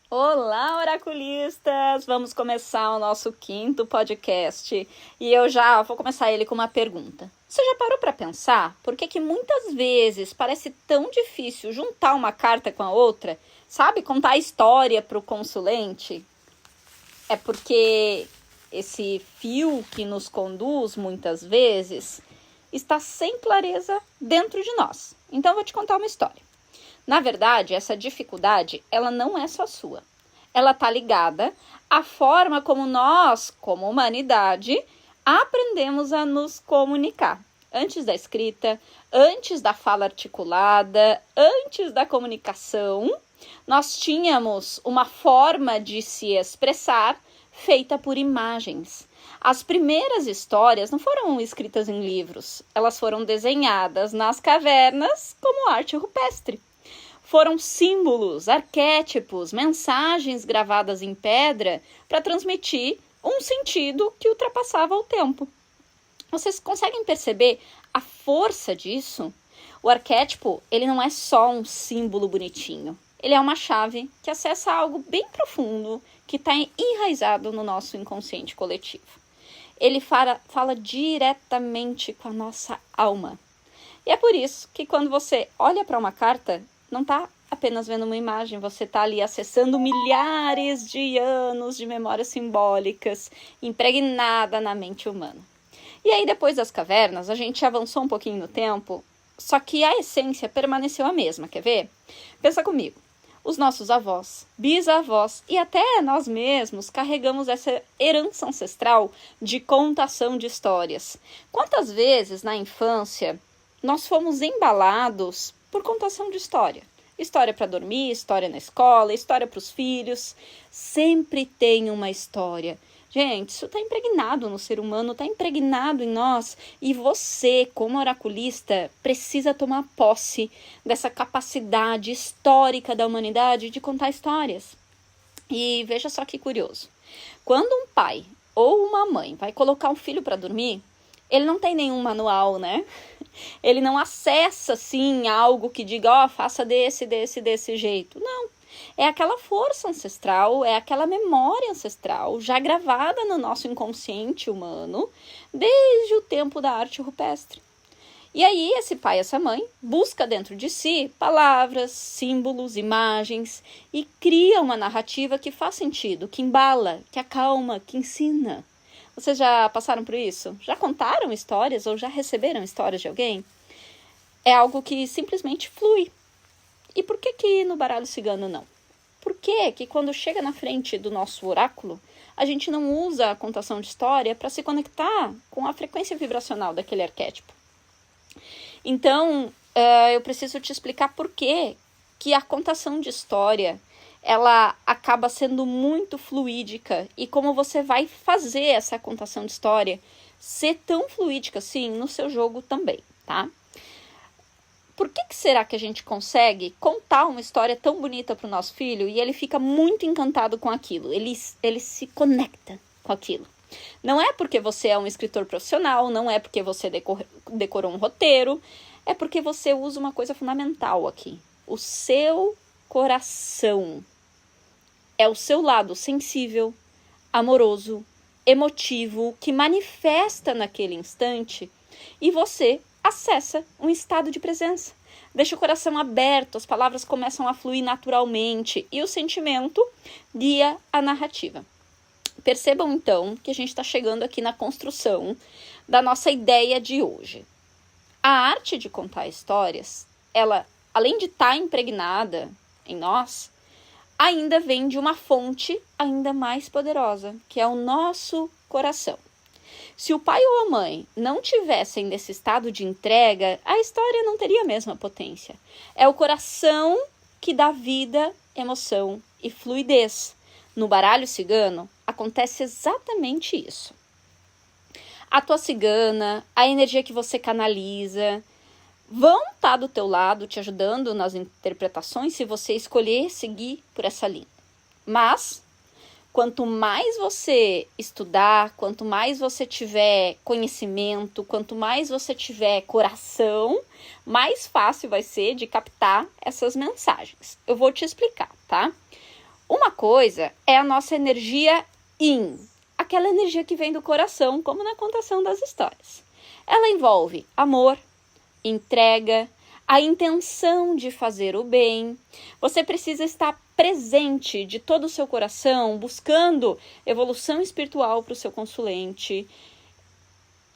Olá, oraculistas! Vamos começar o nosso 5º podcast e eu já vou começar ele com uma pergunta. Você já parou para pensar por que muitas vezes parece tão difícil juntar uma carta com a outra? Sabe, contar a história para o consulente? É porque esse fio que nos conduz muitas vezes está sem clareza dentro de nós. Então eu vou te contar uma história. Na verdade, essa dificuldade, ela não é só sua. Ela está ligada à forma como nós, como humanidade, aprendemos a nos comunicar. Antes da escrita, antes da fala articulada, antes da comunicação, nós tínhamos uma forma de se expressar feita por imagens. As primeiras histórias não foram escritas em livros, elas foram desenhadas nas cavernas como arte rupestre. Foram símbolos, arquétipos, mensagens gravadas em pedra para transmitir um sentido que ultrapassava o tempo. Vocês conseguem perceber a força disso? O arquétipo, ele não é só um símbolo bonitinho. Ele é uma chave que acessa algo bem profundo que está enraizado no nosso inconsciente coletivo. Ele fala diretamente com a nossa alma. E é por isso que quando você olha para uma carta, não está apenas vendo uma imagem, você está ali acessando milhares de anos de memórias simbólicas impregnada na mente humana. E aí, depois das cavernas, a gente avançou um pouquinho no tempo, só que a essência permaneceu a mesma, quer ver? Pensa comigo. Os nossos avós, bisavós e até nós mesmos carregamos essa herança ancestral de contação de histórias. Quantas vezes na infância nós fomos embalados por contação de história? História para dormir, história na escola, história para os filhos. Sempre tem uma história. Gente, isso está impregnado no ser humano, está impregnado em nós. E você, como oraculista, precisa tomar posse dessa capacidade histórica da humanidade de contar histórias. E veja só que curioso. Quando um pai ou uma mãe vai colocar um filho para dormir, ele não tem nenhum manual, né? Ele não acessa, assim, algo que diga, faça desse jeito. Não. É aquela força ancestral, é aquela memória ancestral já gravada no nosso inconsciente humano desde o tempo da arte rupestre. E aí, esse pai e essa mãe busca dentro de si palavras, símbolos, imagens e cria uma narrativa que faz sentido, que embala, que acalma, que ensina. Vocês já passaram por isso? Já contaram histórias ou já receberam histórias de alguém? É algo que simplesmente flui. E por que no baralho cigano não? Por que quando chega na frente do nosso oráculo, a gente não usa a contação de história para se conectar com a frequência vibracional daquele arquétipo? Então, eu preciso te explicar por que a contação de história ela acaba sendo muito fluídica e como você vai fazer essa contação de história ser tão fluídica assim no seu jogo também, tá? Por que será que a gente consegue contar uma história tão bonita para o nosso filho e ele fica muito encantado com aquilo? Ele se conecta com aquilo. Não é porque você é um escritor profissional, não é porque você decorou um roteiro, é porque você usa uma coisa fundamental aqui. O seu coração. É o seu lado sensível, amoroso, emotivo, que manifesta naquele instante e você acessa um estado de presença. Deixa o coração aberto, as palavras começam a fluir naturalmente e o sentimento guia a narrativa. Percebam então que a gente está chegando aqui na construção da nossa ideia de hoje. A arte de contar histórias, ela, além de estar impregnada em nós, ainda vem de uma fonte ainda mais poderosa, que é o nosso coração. Se o pai ou a mãe não tivessem nesse estado de entrega, a história não teria a mesma potência. É o coração que dá vida, emoção e fluidez. No baralho cigano, acontece exatamente isso. A tua cigana, a energia que você canaliza, vão estar do teu lado, te ajudando nas interpretações, se você escolher seguir por essa linha. Mas, quanto mais você estudar, quanto mais você tiver conhecimento, quanto mais você tiver coração, mais fácil vai ser de captar essas mensagens. Eu vou te explicar, tá? Uma coisa é a nossa energia yin, aquela energia que vem do coração, como na contação das histórias. Ela envolve amor, entrega, a intenção de fazer o bem. Você precisa estar presente de todo o seu coração, buscando evolução espiritual para o seu consulente,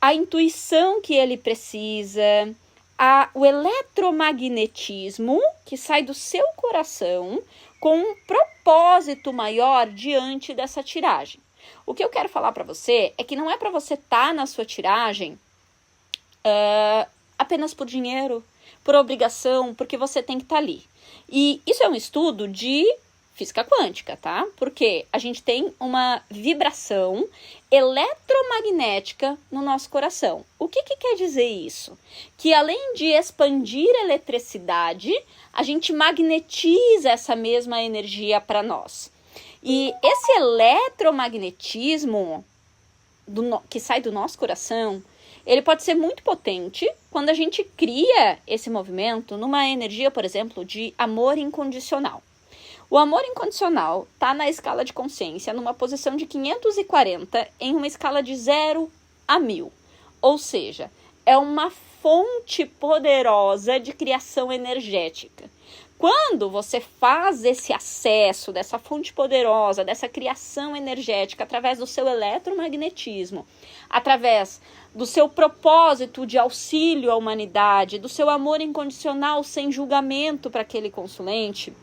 a intuição que ele precisa, o eletromagnetismo que sai do seu coração com um propósito maior diante dessa tiragem. O que eu quero falar para você é que não é para você estar na sua tiragem apenas por dinheiro, por obrigação, porque você tem que estar ali. E isso é um estudo de física quântica, tá? Porque a gente tem uma vibração eletromagnética no nosso coração. O que quer dizer isso? Que além de expandir a eletricidade, a gente magnetiza essa mesma energia para nós. E esse eletromagnetismo que sai do nosso coração, ele pode ser muito potente quando a gente cria esse movimento numa energia, por exemplo, de amor incondicional. O amor incondicional está na escala de consciência numa posição de 540 em uma escala de 0 a 1000. Ou seja, é uma fonte poderosa de criação energética. Quando você faz esse acesso dessa fonte poderosa, dessa criação energética através do seu eletromagnetismo, através do seu propósito de auxílio à humanidade, do seu amor incondicional sem julgamento para aquele consulente,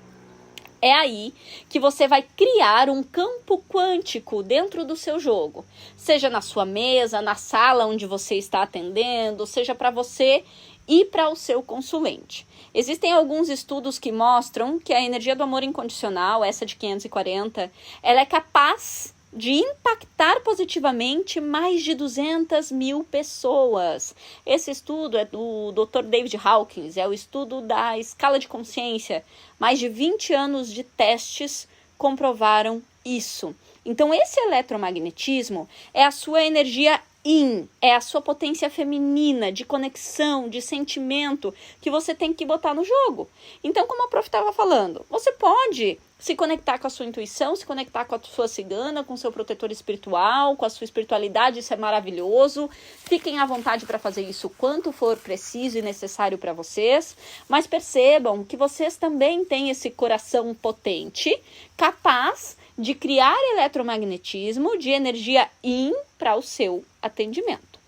é aí que você vai criar um campo quântico dentro do seu jogo. Seja na sua mesa, na sala onde você está atendendo, seja para você e para o seu consulente. Existem alguns estudos que mostram que a energia do amor incondicional, essa de 540, ela é capaz de impactar positivamente mais de 200 mil pessoas. Esse estudo é do Dr. David Hawkins, é o estudo da escala de consciência. Mais de 20 anos de testes comprovaram isso. Então, esse eletromagnetismo é a sua energia yin, é a sua potência feminina de conexão, de sentimento que você tem que botar no jogo. Então, como a prof estava falando, você pode se conectar com a sua intuição, se conectar com a sua cigana, com o seu protetor espiritual, com a sua espiritualidade, isso é maravilhoso. Fiquem à vontade para fazer isso quanto for preciso e necessário para vocês, mas percebam que vocês também têm esse coração potente, capaz de criar eletromagnetismo de energia yin para o seu atendimento.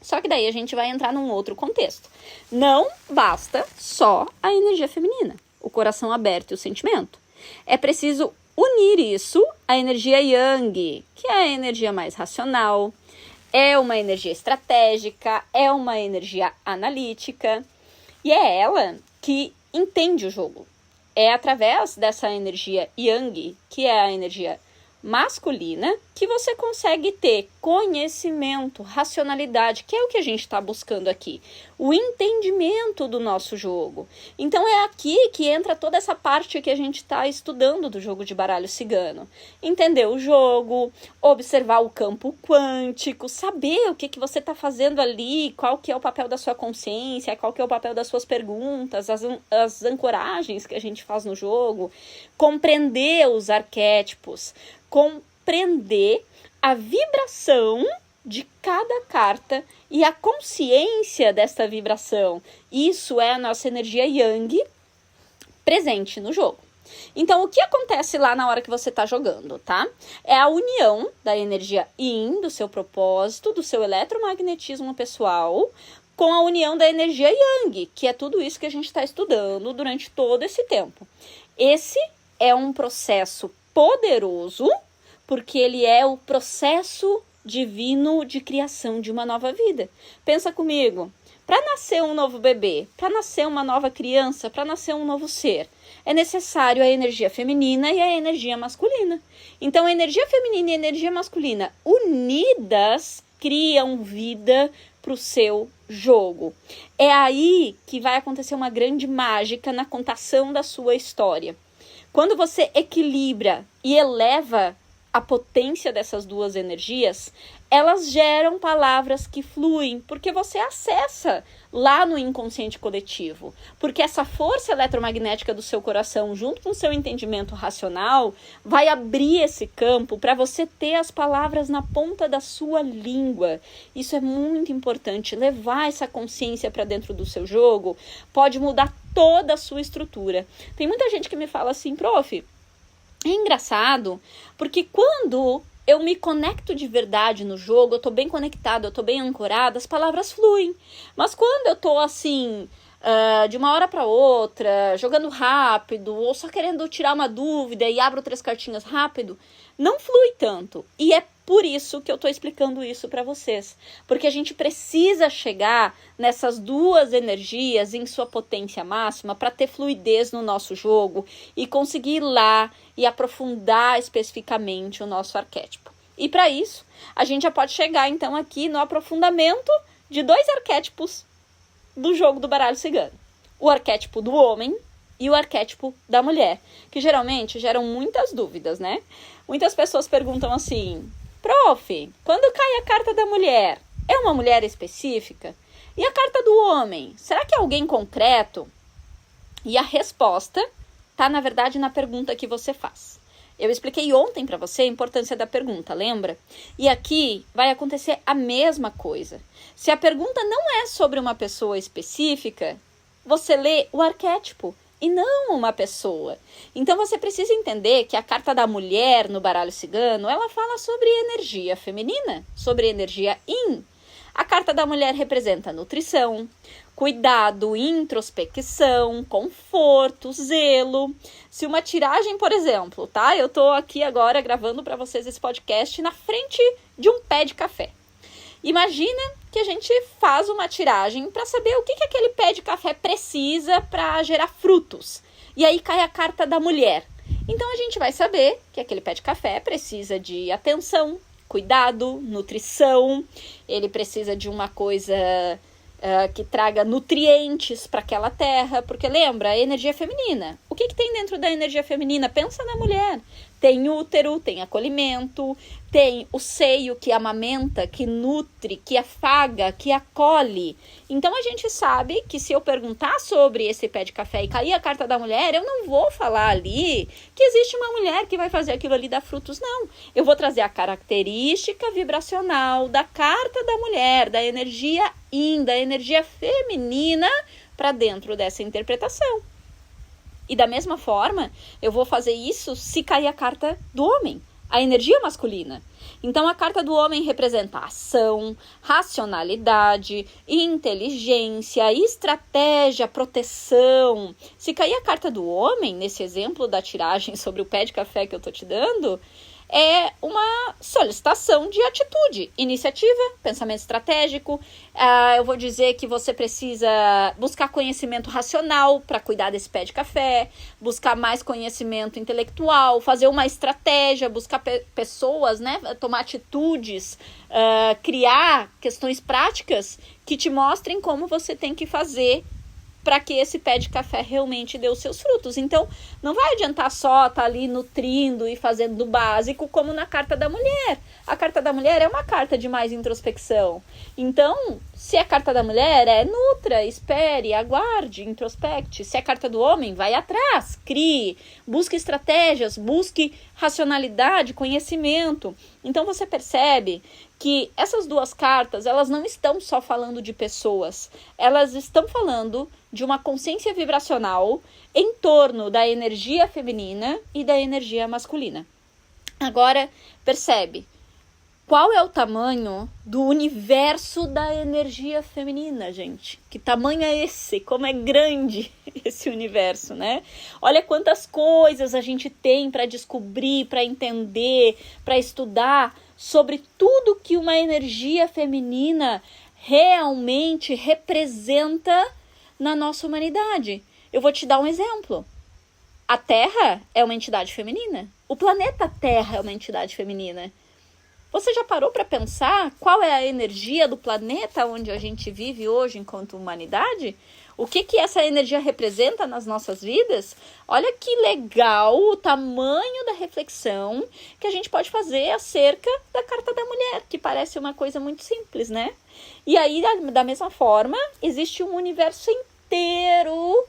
Só que daí a gente vai entrar num outro contexto. Não basta só a energia feminina, o coração aberto e o sentimento. É preciso unir isso à energia yang, que é a energia mais racional, é uma energia estratégica, é uma energia analítica, e é ela que entende o jogo. É através dessa energia yang, que é a energia masculina, que você consegue ter conhecimento, racionalidade, que é o que a gente está buscando aqui, o entendimento do nosso jogo. Então é aqui que entra toda essa parte que a gente está estudando do jogo de baralho cigano. Entender o jogo, observar o campo quântico, saber o que você está fazendo ali, qual que é o papel da sua consciência, qual que é o papel das suas perguntas, as ancoragens que a gente faz no jogo, compreender os arquétipos, compreender a vibração de cada carta e a consciência dessa vibração. Isso é a nossa energia yang presente no jogo. Então, o que acontece lá na hora que você está jogando, tá? É a união da energia yin, do seu propósito, do seu eletromagnetismo pessoal, com a união da energia yang, que é tudo isso que a gente está estudando durante todo esse tempo. Esse é um processo poderoso, porque ele é o processo divino de criação de uma nova vida. Pensa comigo, para nascer um novo bebê, para nascer uma nova criança, para nascer um novo ser, é necessário a energia feminina e a energia masculina. Então, a energia feminina e a energia masculina unidas criam vida para o seu jogo. É aí que vai acontecer uma grande mágica na contação da sua história. Quando você equilibra e eleva a potência dessas duas energias, elas geram palavras que fluem, porque você acessa lá no inconsciente coletivo. Porque essa força eletromagnética do seu coração, junto com o seu entendimento racional, vai abrir esse campo para você ter as palavras na ponta da sua língua. Isso é muito importante. Levar essa consciência para dentro do seu jogo pode mudar toda a sua estrutura. Tem muita gente que me fala assim, prof, é engraçado, porque quando eu me conecto de verdade no jogo, eu tô bem conectada, eu tô bem ancorada, as palavras fluem. Mas quando eu tô assim, de uma hora para outra, jogando rápido, ou só querendo tirar uma dúvida e abro 3 cartinhas rápido, não flui tanto. E é por isso que eu tô explicando isso para vocês. Porque a gente precisa chegar nessas duas energias em sua potência máxima para ter fluidez no nosso jogo e conseguir ir lá e aprofundar especificamente o nosso arquétipo. E para isso, a gente já pode chegar então aqui no aprofundamento de 2 arquétipos do jogo do baralho cigano. O arquétipo do homem e o arquétipo da mulher, que geralmente geram muitas dúvidas, né? Muitas pessoas perguntam assim, prof, quando cai a carta da mulher, é uma mulher específica? E a carta do homem, será que é alguém concreto? E a resposta está, na verdade, na pergunta que você faz. Eu expliquei ontem para você a importância da pergunta, lembra? E aqui vai acontecer a mesma coisa. Se a pergunta não é sobre uma pessoa específica, você lê o arquétipo e não uma pessoa. Então você precisa entender que a carta da mulher no baralho cigano, ela fala sobre energia feminina, sobre energia yin. A carta da mulher representa nutrição, cuidado, introspecção, conforto, zelo. Se uma tiragem, por exemplo, tá? Eu tô aqui agora gravando para vocês esse podcast na frente de um pé de café. Imagina que a gente faz uma tiragem para saber o que aquele pé de café precisa para gerar frutos. E aí cai a carta da mulher. Então a gente vai saber que aquele pé de café precisa de atenção, cuidado, nutrição. Ele precisa de uma coisa que traga nutrientes para aquela terra. Porque lembra, a energia feminina. O que tem dentro da energia feminina? Pensa na mulher. Tem útero, tem acolhimento, tem o seio que amamenta, que nutre, que afaga, que acolhe. Então a gente sabe que se eu perguntar sobre esse pé de café e cair a carta da mulher, eu não vou falar ali que existe uma mulher que vai fazer aquilo ali dar frutos, não. Eu vou trazer a característica vibracional da carta da mulher, da energia yin, da energia feminina para dentro dessa interpretação. E da mesma forma, eu vou fazer isso se cair a carta do homem, a energia masculina. Então, a carta do homem representa ação, racionalidade, inteligência, estratégia, proteção. Se cair a carta do homem, nesse exemplo da tiragem sobre o pé de café que eu estou te dando, é uma solicitação de atitude, iniciativa, pensamento estratégico. Eu vou dizer que você precisa buscar conhecimento racional para cuidar desse pé de café, buscar mais conhecimento intelectual, fazer uma estratégia, buscar pessoas, né, tomar atitudes, criar questões práticas que te mostrem como você tem que fazer para que esse pé de café realmente dê os seus frutos. Então, não vai adiantar só estar ali nutrindo e fazendo do básico, como na carta da mulher. A carta da mulher é uma carta de mais introspecção. Então, se a carta da mulher é nutra, espere, aguarde, introspecte. Se é a carta do homem, vai atrás, crie, busque estratégias, busque racionalidade, conhecimento. Então, você percebe que essas duas cartas, elas não estão só falando de pessoas, elas estão falando de uma consciência vibracional em torno da energia feminina e da energia masculina. Agora, percebe, qual é o tamanho do universo da energia feminina, gente? Que tamanho é esse? Como é grande esse universo, né? Olha quantas coisas a gente tem para descobrir, para entender, para estudar sobre tudo que uma energia feminina realmente representa na nossa humanidade. Eu vou te dar um exemplo. A Terra é uma entidade feminina. O planeta Terra é uma entidade feminina. Você já parou para pensar qual é a energia do planeta onde a gente vive hoje enquanto humanidade? o que essa energia representa nas nossas vidas, olha que legal o tamanho da reflexão que a gente pode fazer acerca da carta da mulher, que parece uma coisa muito simples, né? E aí, da mesma forma, existe um universo inteiro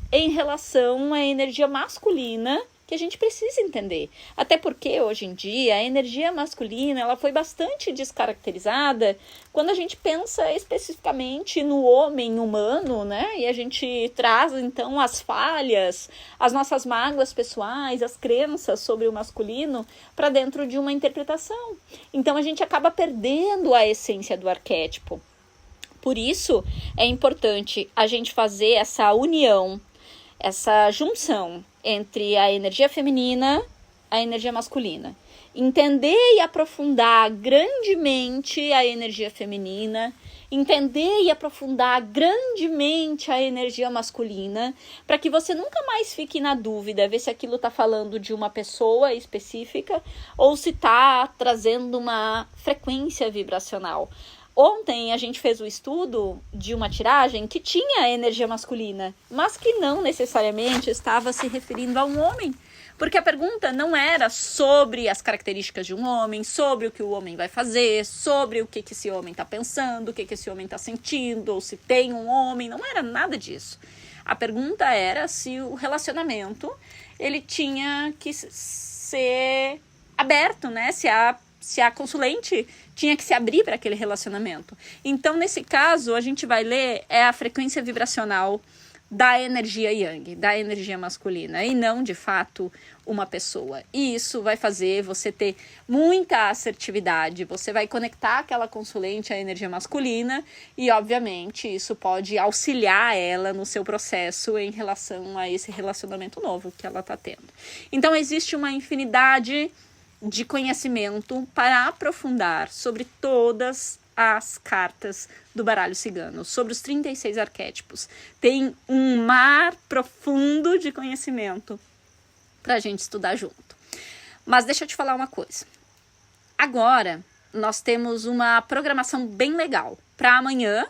em relação à energia masculina que a gente precisa entender. Até porque, hoje em dia, a energia masculina ela foi bastante descaracterizada quando a gente pensa especificamente no homem humano, né? E a gente traz, então, as falhas, as nossas mágoas pessoais, as crenças sobre o masculino para dentro de uma interpretação. Então, a gente acaba perdendo a essência do arquétipo. Por isso, é importante a gente fazer essa união, essa junção entre a energia feminina e a energia masculina. Entender e aprofundar grandemente a energia feminina, entender e aprofundar grandemente a energia masculina, para que você nunca mais fique na dúvida, ver se aquilo está falando de uma pessoa específica ou se está trazendo uma frequência vibracional. Ontem a gente fez o estudo de uma tiragem que tinha energia masculina, mas que não necessariamente estava se referindo a um homem. Porque a pergunta não era sobre as características de um homem, sobre o que o homem vai fazer, sobre o que esse homem está pensando, o que esse homem está sentindo, ou se tem um homem, não era nada disso. A pergunta era se o relacionamento ele tinha que ser aberto, né? Se a consulente tinha que se abrir para aquele relacionamento. Então, nesse caso, a gente vai ler a frequência vibracional da energia yang, da energia masculina, e não, de fato, uma pessoa. E isso vai fazer você ter muita assertividade, você vai conectar aquela consulente à energia masculina e, obviamente, isso pode auxiliar ela no seu processo em relação a esse relacionamento novo que ela está tendo. Então, existe uma infinidade de conhecimento para aprofundar sobre todas as cartas do baralho cigano, sobre os 36 arquétipos. Tem um mar profundo de conhecimento para a gente estudar junto. Mas deixa eu te falar uma coisa. Agora, nós temos uma programação bem legal para amanhã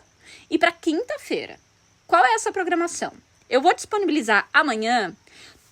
e para quinta-feira. Qual é essa programação? Eu vou disponibilizar amanhã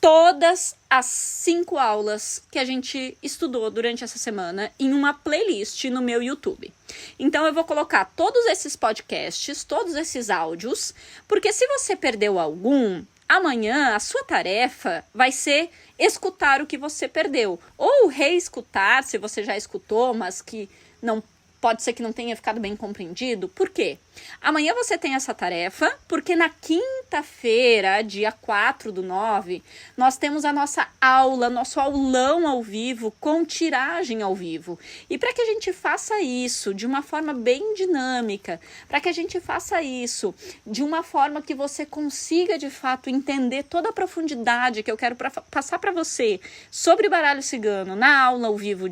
todas as 5 aulas que a gente estudou durante essa semana em uma playlist no meu YouTube. Então, eu vou colocar todos esses podcasts, todos esses áudios, porque se você perdeu algum, amanhã a sua tarefa vai ser escutar o que você perdeu. Ou reescutar, se você já escutou, mas que não pode ser que não tenha ficado bem compreendido. Por quê? Amanhã você tem essa tarefa, porque na quinta-feira, dia 4/9, nós temos a nossa aula, nosso aulão ao vivo, com tiragem ao vivo. E para que a gente faça isso de uma forma bem dinâmica, para que a gente faça isso de uma forma que você consiga, de fato, entender toda a profundidade que eu quero passar para você sobre baralho cigano na aula ao vivo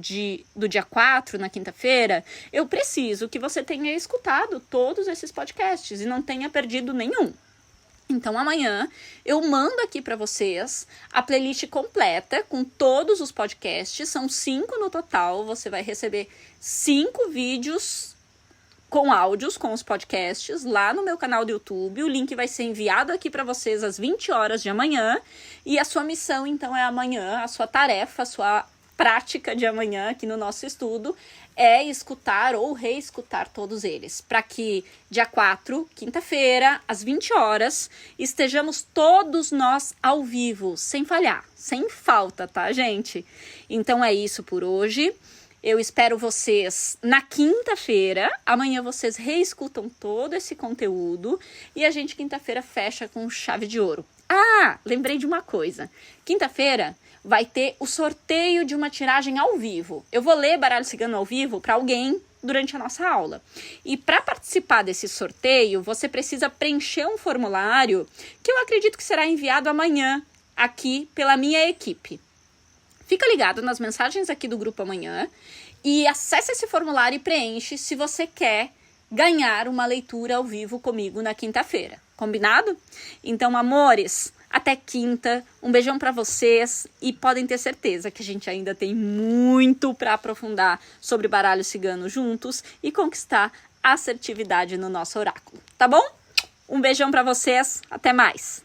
do dia 4, na quinta-feira, eu preciso que você tenha escutado todos esses podcasts e não tenha perdido nenhum. Então, amanhã eu mando aqui para vocês a playlist completa com todos os podcasts. São 5 no total. Você vai receber 5 vídeos com áudios, com os podcasts, lá no meu canal do YouTube. O link vai ser enviado aqui para vocês às 20 horas de amanhã. E a sua missão, então, é amanhã, a sua tarefa, a sua prática de amanhã aqui no nosso estudo é escutar ou reescutar todos eles, para que dia 4, quinta-feira, às 20 horas, estejamos todos nós ao vivo, sem falhar, sem falta, tá, gente? Então é isso por hoje. Eu espero vocês na quinta-feira. Amanhã vocês reescutam todo esse conteúdo e a gente quinta-feira fecha com chave de ouro. Ah, lembrei de uma coisa. Quinta-feira vai ter o sorteio de uma tiragem ao vivo. Eu vou ler baralho cigano ao vivo para alguém durante a nossa aula. E para participar desse sorteio, você precisa preencher um formulário que eu acredito que será enviado amanhã aqui pela minha equipe. Fica ligado nas mensagens aqui do grupo amanhã e acesse esse formulário e preenche se você quer ganhar uma leitura ao vivo comigo na quinta-feira. Combinado? Então, amores, até quinta. Um beijão para vocês e podem ter certeza que a gente ainda tem muito para aprofundar sobre baralho cigano juntos e conquistar assertividade no nosso oráculo. Tá bom? Um beijão para vocês, até mais!